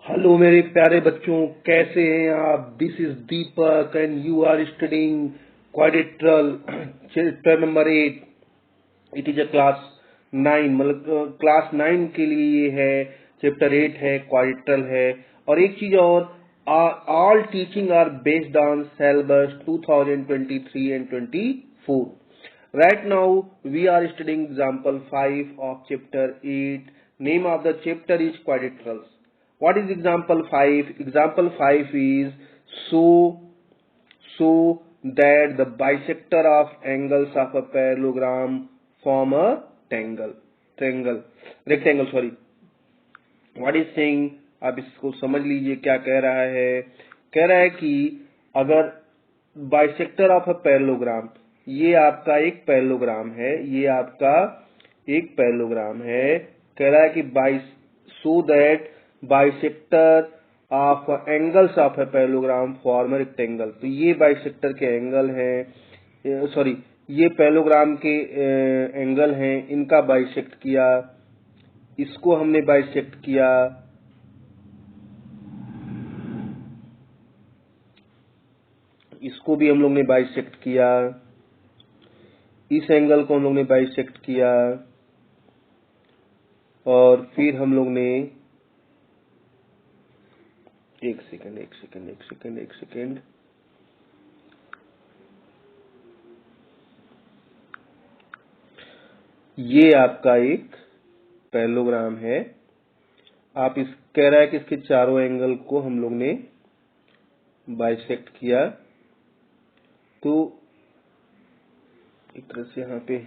Hello मेरे प्यारे बच्चों, कैसे हैं आप। This is Deepak and you are studying quadrilateral chapter number 8। It is a class 9, मतलब क्लास 9 के लिए ये है। चैप्टर 8 है, क्वाड्रिलेटरल है। और एक चीज और, all teaching are based on syllabus 2023 and 24. Right now we are studying example 5 of chapter 8. Name of the chapter is quadrilaterals. What is example 5? Example 5 is so that the bisector of angles of a parallelogram form a rectangle. Sorry. What is saying? आप इसको समझ लीजिए क्या कह रहा है। कह रहा है कि अगर बाइसेक्टर ऑफ अ पैरेललोग्राम, ये आपका एक पैरेललोग्राम है, ये आपका एक पैरेललोग्राम है। कह रहा है कि so that bisector of angles of a parallelogram form rectangle. तो ये बाइसेक्टर के एंगल हैं, सॉरी ये पैरेललोग्राम के एंगल हैं, इनका बाइसेक्ट किया, इसको हमने बाइसेक्ट किया, इसको भी हम लोग ने बाइसेक्ट किया, इस एंगल को हम लोग ने बाइसेक्ट किया, और फिर हम लोग ने एक सेकेंड ये आपका एक पैरेललोग्राम है। आप इस कह रहा है कि इसके चारों एंगल को हम लोग ने बाइसेक्ट किया। तो एक तरह से यहाँ पे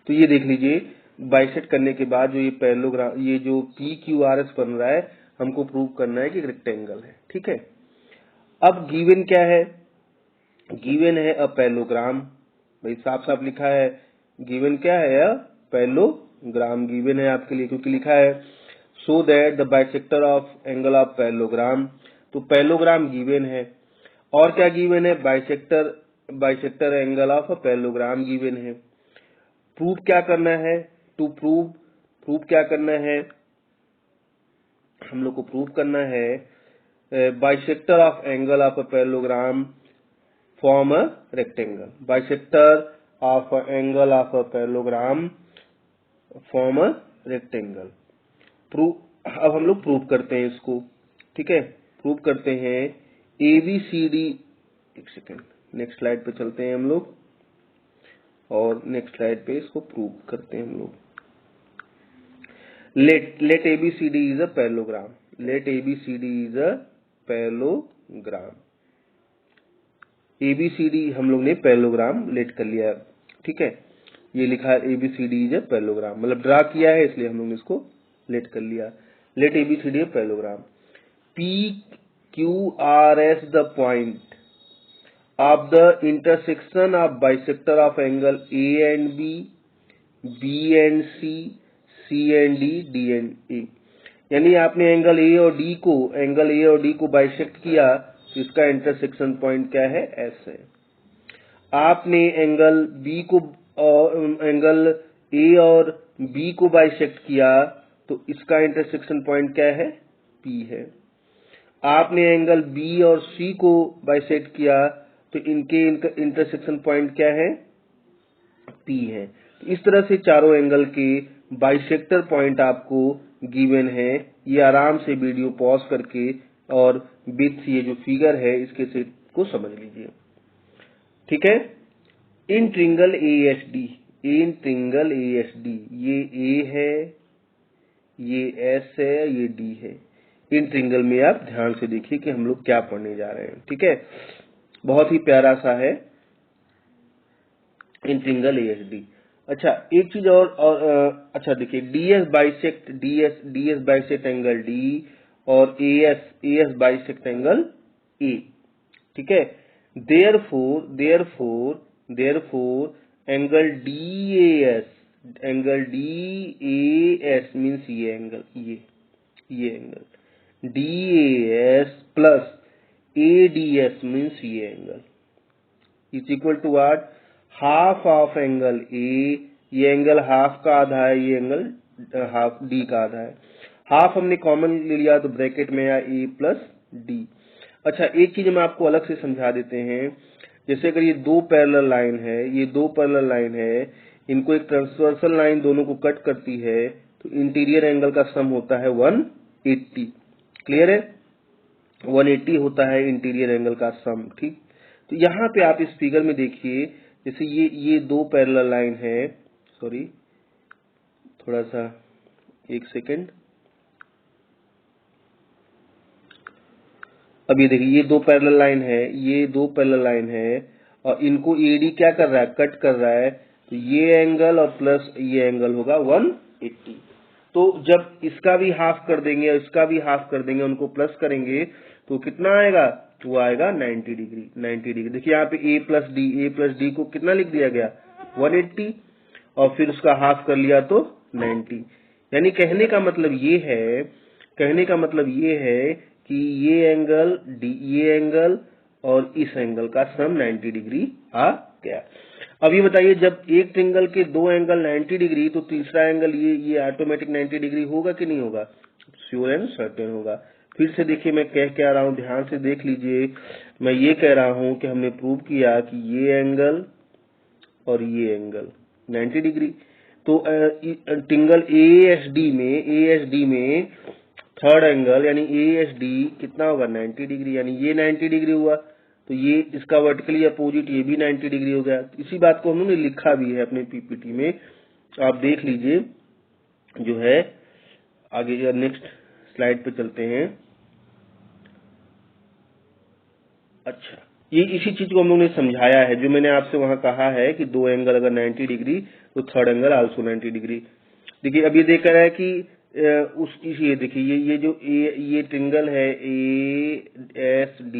तो ये देख लीजिए, बाइसेक्ट करने के बाद जो ये पैरेललोग्राम, ये जो PQRS बन रहा है, हमको प्रूव करना है कि एक रेक्टेंगल है। ठीक है। अब गिवन क्या है? गिवन है अ पैरेललोग्राम। भाई साफ साफ लिखा है, गिवन क्या है? अ पैरेललोग्राम गिवन है आपके लिए, क्योंकि लिखा है so that the bisector of angle of parallelogram. तो पैरेललोग्राम गिवन है, और क्या गिवन है? Bisector angle of a parallelogram given है। प्रूव क्या करना है? टू प्रूव क्या करना है? हम लोग को प्रूव करना है bisector of angle of a parallelogram form a rectangle. Bisector of angle of a parallelogram form a rectangle. अब हम लोग प्रूव करते हैं इसको। ठीक है, प्रूव करते हैं ABCD। एक सेकेंड, नेक्स्ट स्लाइड पे चलते हैं हम लोग, और नेक्स्ट स्लाइड पे इसको प्रूव करते हैं हम लोग। let ABCD is a parallelogram. Let ABCD is a parallelogram. ABCD हम लोग ने पैरेललोग्राम लेट कर लिया। ठीक है, ये लिखा है ABCD is a पैरेललोग्राम, मतलब ड्रा किया है, इसलिए हम लोग ने इसको लेट कर लिया। Let ABCD a parallelogram. PQRS the point of the intersection of bisector of angle A and B and C and D and A। यानी आपने एंगल ए और डी को बाइसेक्ट किया, तो इसका इंटरसेक्शन पॉइंट क्या है? S है। आपने एंगल ए और बी को बाइसेक्ट किया, तो इसका इंटरसेक्शन पॉइंट क्या है? P है। आपने एंगल बी और सी को बाइसेक्ट किया, तो इनके इंटरसेक्शन पॉइंट क्या है? P है। तो इस तरह से चारों एंगल के बाइसेक्टर पॉइंट आपको गिवन है। ये आराम से वीडियो पॉज करके और विथ ये जो फिगर है इसके सेट को समझ लीजिए। ठीक है। इन ट्रिंगल ASD, ये A है, ये S है, ये D है। इन ट्रिंगल में आप ध्यान से देखिए कि हम लोग क्या पढ़ने जा रहे हैं। ठीक है, बहुत ही प्यारा सा है इन ट्रिंगल ASD। अच्छा, एक चीज और अच्छा देखिए, DS बाइसेक्ट एंगल D और AS बाइसेक्ट एंगल A। ठीक है, देयरफॉर एंगल DAS मीन्स ये एंगल DAS प्लस ADS मीन्स ये angle is equal to what? Half of angle A। ये एंगल हाफ का आधा है, ये एंगल हाफ D का आधा है। हाफ हमने कॉमन ले लिया तो ब्रैकेट में आया a प्लस डी। अच्छा, एक चीज हम आपको अलग से समझा देते हैं। जैसे अगर ये दो पैरेलल लाइन है, ये दो पैरेलल लाइन है, इनको एक ट्रांसवर्सल लाइन दोनों को कट करती है, तो इंटीरियर एंगल का सम होता है 180। क्लियर है? 180 होता है इंटीरियर एंगल का सम। ठीक, तो यहाँ पे आप इस फिगर में देखिए, जैसे ये दो पैरेलल लाइन है, सॉरी थोड़ा सा एक सेकेंड। अब ये देखिए, ये दो पैरेलल लाइन है, ये दो पैरेलल लाइन है, और इनको एडी क्या कर रहा है, कट कर रहा है। तो ये एंगल और प्लस ये एंगल होगा 180। तो जब इसका भी हाफ कर देंगे और इसका भी हाफ कर देंगे, उनको प्लस करेंगे, तो कितना आएगा, वो आएगा 90 डिग्री। 90 डिग्री देखिए यहाँ पे ए प्लस डी को कितना लिख दिया गया, 180, और फिर उसका हाफ कर लिया तो 90। यानी कहने का मतलब ये है कि ये एंगल और इस एंगल का सम 90 डिग्री आ गया। अब ये बताइए, जब एक ट्रिंगल के दो एंगल 90 डिग्री, तो तीसरा एंगल ये ऑटोमेटिक 90 डिग्री होगा कि नहीं होगा, श्योर एंड सर्टेन होगा। फिर से देखिए मैं कह रहा हूँ, ध्यान से देख लीजिए। मैं ये कह रहा हूँ कि हमने प्रूव किया कि ये एंगल और ये एंगल 90 डिग्री। तो ट्रिंगल ASD में थर्ड एंगल यानी ASD कितना होगा, 90 डिग्री। यानी ये 90 डिग्री हुआ, तो ये इसका वर्टिकली अपोजिट ये भी 90 डिग्री हो गया। इसी बात को हमने लिखा भी है अपने पीपीटी में, आप देख लीजिए जो है। आगे नेक्स्ट स्लाइड पे चलते हैं। अच्छा, ये इसी चीज को हम लोगों ने समझाया है, जो मैंने आपसे वहां कहा है कि दो एंगल अगर 90 डिग्री तो थर्ड एंगल आल्सो 90 डिग्री। देखिए अब ये देख रहा है कि ये देखिए ये ट्रिंगल है ASD,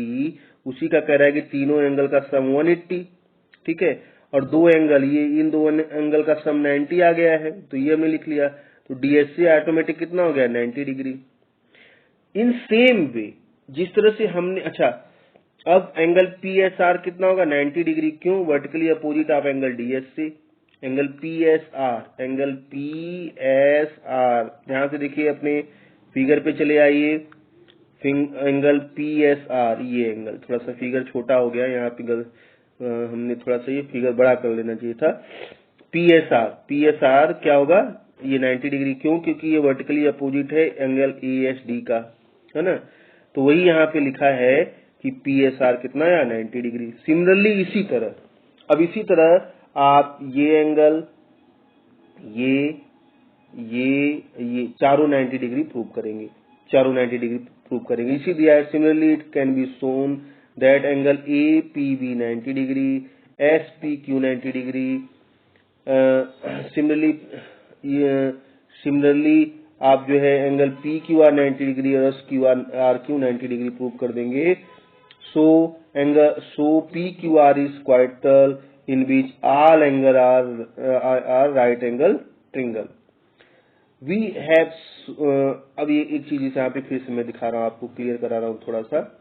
उसी का कह रहा है कि तीनों एंगल का सम 180। ठीक है, और दो एंगल इन दो एंगल का सम 90 आ गया है, तो ये हमने लिख लिया। तो DSC ऑटोमेटिक कितना हो गया, 90 डिग्री। इन सेम वे जिस तरह से हमने, अच्छा अब एंगल PSR कितना होगा, 90 डिग्री। क्यों, vertically opposite of angle DSC। Angle PSR ध्यान से देखिए, अपने फिगर पे चले आइए। एंगल PSR, ये एंगल थोड़ा सा फिगर छोटा हो गया यहाँ पे, हमने थोड़ा सा ये फिगर बड़ा कर लेना चाहिए था। PSR क्या होगा, ये 90 डिग्री। क्यों, क्योंकि ये वर्टिकली अपोजिट है एंगल ASD का, है ना। तो वही यहाँ पे लिखा है कि PSR कितना है, 90 डिग्री। सिमिलरली इसी तरह आप ये एंगल ये चारों 90 डिग्री प्रूव करेंगे। इसी दिया है, similarly it can be shown that angle APB 90 degree, SPQ 90 degree. Similarly आप जो है एंगल PQR 90 डिग्री और SQRQ 90 डिग्री प्रूव कर देंगे। So PQR is quadrilateral in which all angles are right angle triangle. We have अब ये एक चीज यहाँ पे फिर से मैं दिखा रहा हूँ आपको, क्लियर करा रहा हूँ थोड़ा सा।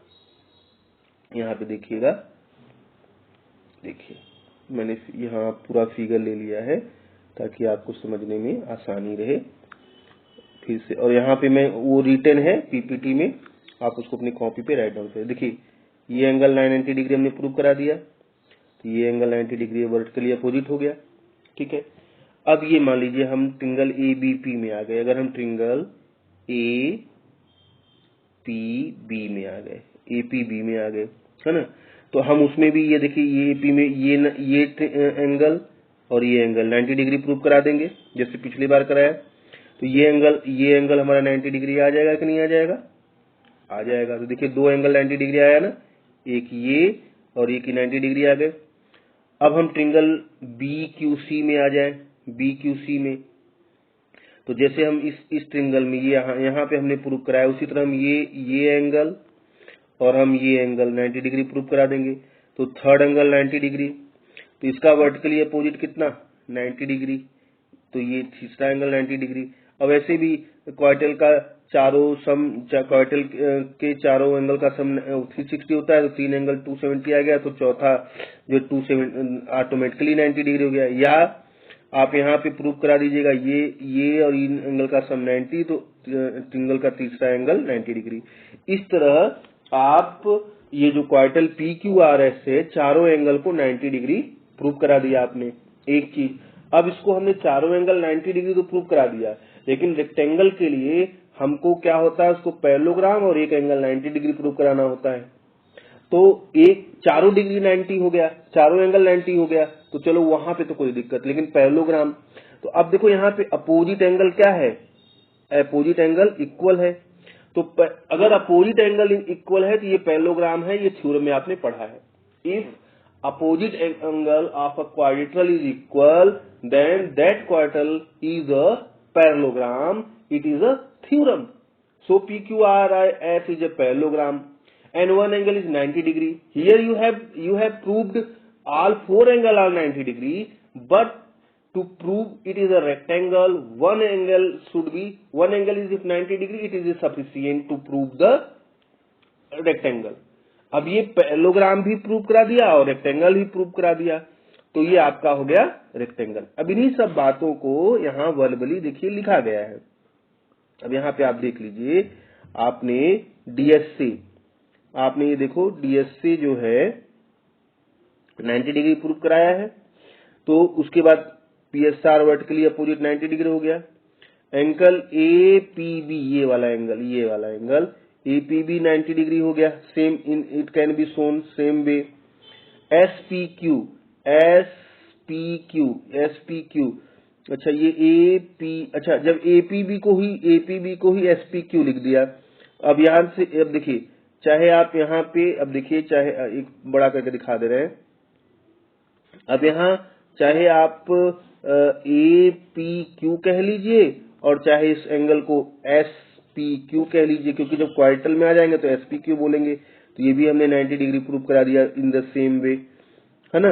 यहाँ पे देखिएगा, देखिए मैंने यहाँ पूरा फिगर ले लिया है ताकि आपको समझने में आसानी रहे फिर से। और यहाँ पे मैं वो रिटन है PPT में, आप उसको अपनी कॉपी पे राइट डाउन करें। देखिए ये एंगल 90 डिग्री हमने प्रूव करा दिया, तो ये एंगल 90 डिग्री वर्टिकली अपोजिट हो गया। ठीक है, अब ये मान लीजिए हम ट्रिंगल ABP में आ गए। अगर हम ट्रिंगल APB में आ गए, है ना, तो हम उसमें भी ये देखिए ये AP में ये एंगल और ये एंगल 90 डिग्री प्रूव करा देंगे जैसे पिछली बार कराया। तो ये एंगल हमारा 90 डिग्री आ जाएगा कि नहीं आ जाएगा, आ जाएगा। तो देखिए दो एंगल 90 डिग्री आया ना, एक ये और एक 90 डिग्री आ गए। अब हम ट्रिंगल BQC में आ जाए। BQC में तो जैसे हम इस ट्रिंगल में यहाँ पे हमने प्रूव कराया, उसी तरह हम ये एंगल और हम ये एंगल 90 डिग्री प्रूव करा देंगे। तो थर्ड एंगल 90 डिग्री, तो इसका वर्टिकली अपोजिट कितना, 90 डिग्री। तो ये तीसरा एंगल 90 डिग्री। अब ऐसे भी क्वार्टल का क्वार्टल के चारों एंगल का सम 360 होता है, तो तीन एंगल 270 आ गया, तो चौथा जो 270 ऑटोमेटिकली 90 डिग्री हो गया। या आप यहाँ पे प्रूव करा दीजिएगा ये और इन एंगल का सम 90, तो ट्रायंगल का तीसरा एंगल 90 डिग्री। इस तरह आप ये जो क्वार्टल PQRS है चारों एंगल को 90 डिग्री प्रूव करा दिया आपने। एक चीज, अब इसको हमने चारों एंगल 90 डिग्री तो प्रूव करा दिया, लेकिन रेक्टेंगल के लिए हमको क्या होता है, उसको पैरेललोग्राम और एक एंगल 90 डिग्री प्रूव कराना होता है। तो एक चारों डिग्री 90 हो गया, चारों एंगल 90 हो गया, तो चलो वहां पे तो कोई दिक्कत, लेकिन पैरेललोग्राम तो अब देखो यहाँ पे अपोजिट एंगल क्या है, अपोजिट एंगल इक्वल है। तो अगर अपोजिट एंगल इक्वल है तो ये पैरेललोग्राम है, ये थ्योरम में आपने पढ़ा है। If opposite angle of a quadrilateral is equal then that quadrilateral is a parallelogram, it is a theorem. So PQRS is a parallelogram and one angle is 90 degree. Here you have proved all four angle are 90 degree, but to prove it is a rectangle, one angle is if 90 degree, it is sufficient to prove the rectangle. अब ये parallelogram भी prove करा दिया और rectangle भी prove करा दिया, तो ये आपका हो गया रेक्टेंगल। अब इन्हीं सब बातों को यहाँ वर्बली देखिए लिखा गया है। अब यहाँ पे आप देख लीजिए, आपने DSC, आपने ये देखो DSC जो है 90 डिग्री प्रूव कराया है, तो उसके बाद PSR वर्टिकली अपोजिट 90 डिग्री हो गया। एंगल APB, ये वाला एंगल APB 90 डिग्री हो गया। Same in it can be shown same way. SPQ, अच्छा ये अच्छा जब APB को ही SPQ लिख दिया। अब यहाँ से अब देखिए, चाहे आप यहाँ पे अब देखिए, चाहे एक बड़ा करके दिखा दे रहे हैं, अब यहाँ चाहे आप APQ कह लीजिए और चाहे इस एंगल को SPQ कह लीजिए, क्योंकि जब क्वाड्रिलेटरल में आ जाएंगे तो SPQ बोलेंगे। तो ये भी हमने 90 डिग्री प्रूव करा दिया इन द सेम वे, है ना।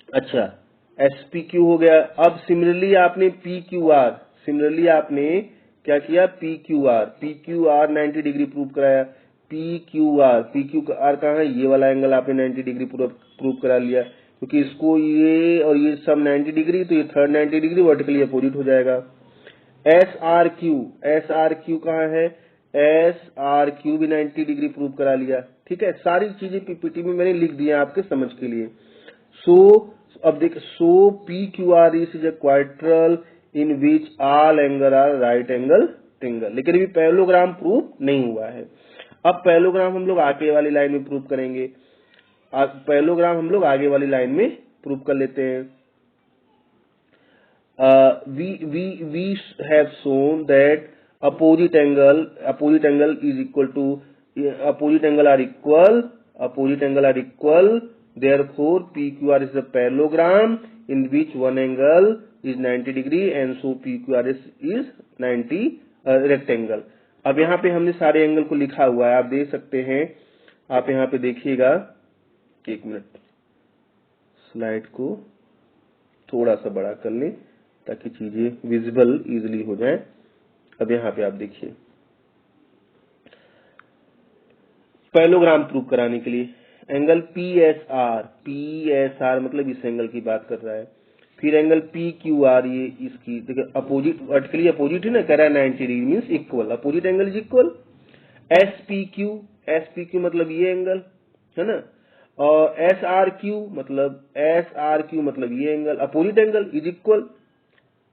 अच्छा SPQ हो गया। अब सिमिलरली आपने PQR, आपने क्या किया, PQR 90 डिग्री प्रूव कराया। PQR कहाँ है, ये वाला एंगल आपने 90 डिग्री प्रूव करा लिया, क्योंकि इसको ये और ये सब 90 डिग्री, तो ये थर्ड 90 डिग्री वर्टिकली अपोजिट हो जाएगा। SRQ कहाँ है, SRQ भी 90 डिग्री प्रूव करा लिया। ठीक है, सारी चीजें PPT में मैंने लिख दी हैं आपके समझ के लिए। अब देख, PQR is a quadrilateral in which all angle are right angle triangle, लेकिन अभी पैरेललोग्राम प्रूव नहीं हुआ है। अब पैरेललोग्राम हम लोग आगे वाली लाइन में प्रूव करेंगे। पैरेललोग्राम हम लोग आगे वाली लाइन में प्रूव कर लेते हैं। we have shown that opposite angle is equal to opposite angle are equal, therefore PQR is a parallelogram in which one angle is 90 degree and so PQR is 90 rectangle। अब यहाँ पे हमने सारे angle को लिखा हुआ है, आप देख सकते हैं। आप यहाँ पे देखिएगा, एक मिनट स्लाइड को थोड़ा सा बड़ा कर लें ताकि चीजें विजिबल इजीली हो जाए। अब यहाँ पे आप देखिए, पैरेललोग्राम प्रूव कराने के लिए एंगल PSR मतलब इस एंगल की बात कर रहा है। फिर एंगल PQR, ये इसकी देखिए अपोजिट, वर्टिकली अपोजिट है ना, कह रहा है 90 degree means equal, opposite angle is equal. SPQ मतलब ये एंगल है ना, और SRQ मतलब ये angle, opposite angle is equal.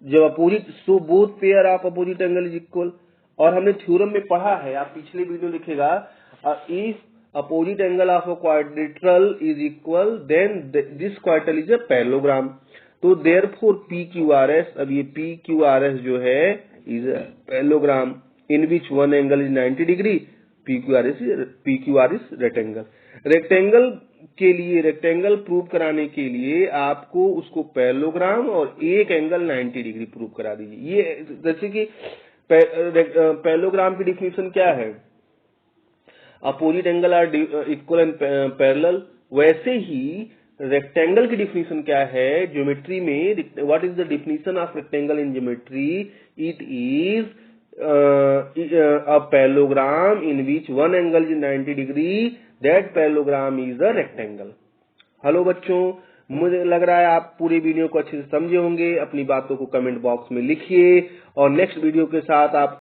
जब opposite, so both pair of opposite angle is equal. और हमने थ्योरम में पढ़ा है, आप पिछले वीडियो लिखेगा, if opposite angle of a quadrilateral is equal then this quadrilateral is a parallelogram. तो देयरफॉर PQRS, अब ये PQRS जो है is a parallelogram in which one angle is 90 degree, PQR is rectangle. Rectangle के लिए, rectangle prove कराने के लिए आपको उसको पैरेललोग्राम और एक एंगल 90 डिग्री प्रूव करा दीजिए। ये जैसे कि पैरेललोग्राम की डिफिनीशन क्या है, opposite angle are equal and parallel. वैसे ही रेक्टेंगल की डिफिनीशन क्या है ज्योमेट्री में, what is the definition of rectangle in geometry, it is a parallelogram in which one angle is 90 degree, that parallelogram is a rectangle। Hello बच्चों, मुझे लग रहा है आप पूरी वीडियो को अच्छे से समझे होंगे। अपनी बातों को कमेंट बॉक्स में लिखिए और नेक्स्ट वीडियो के साथ आप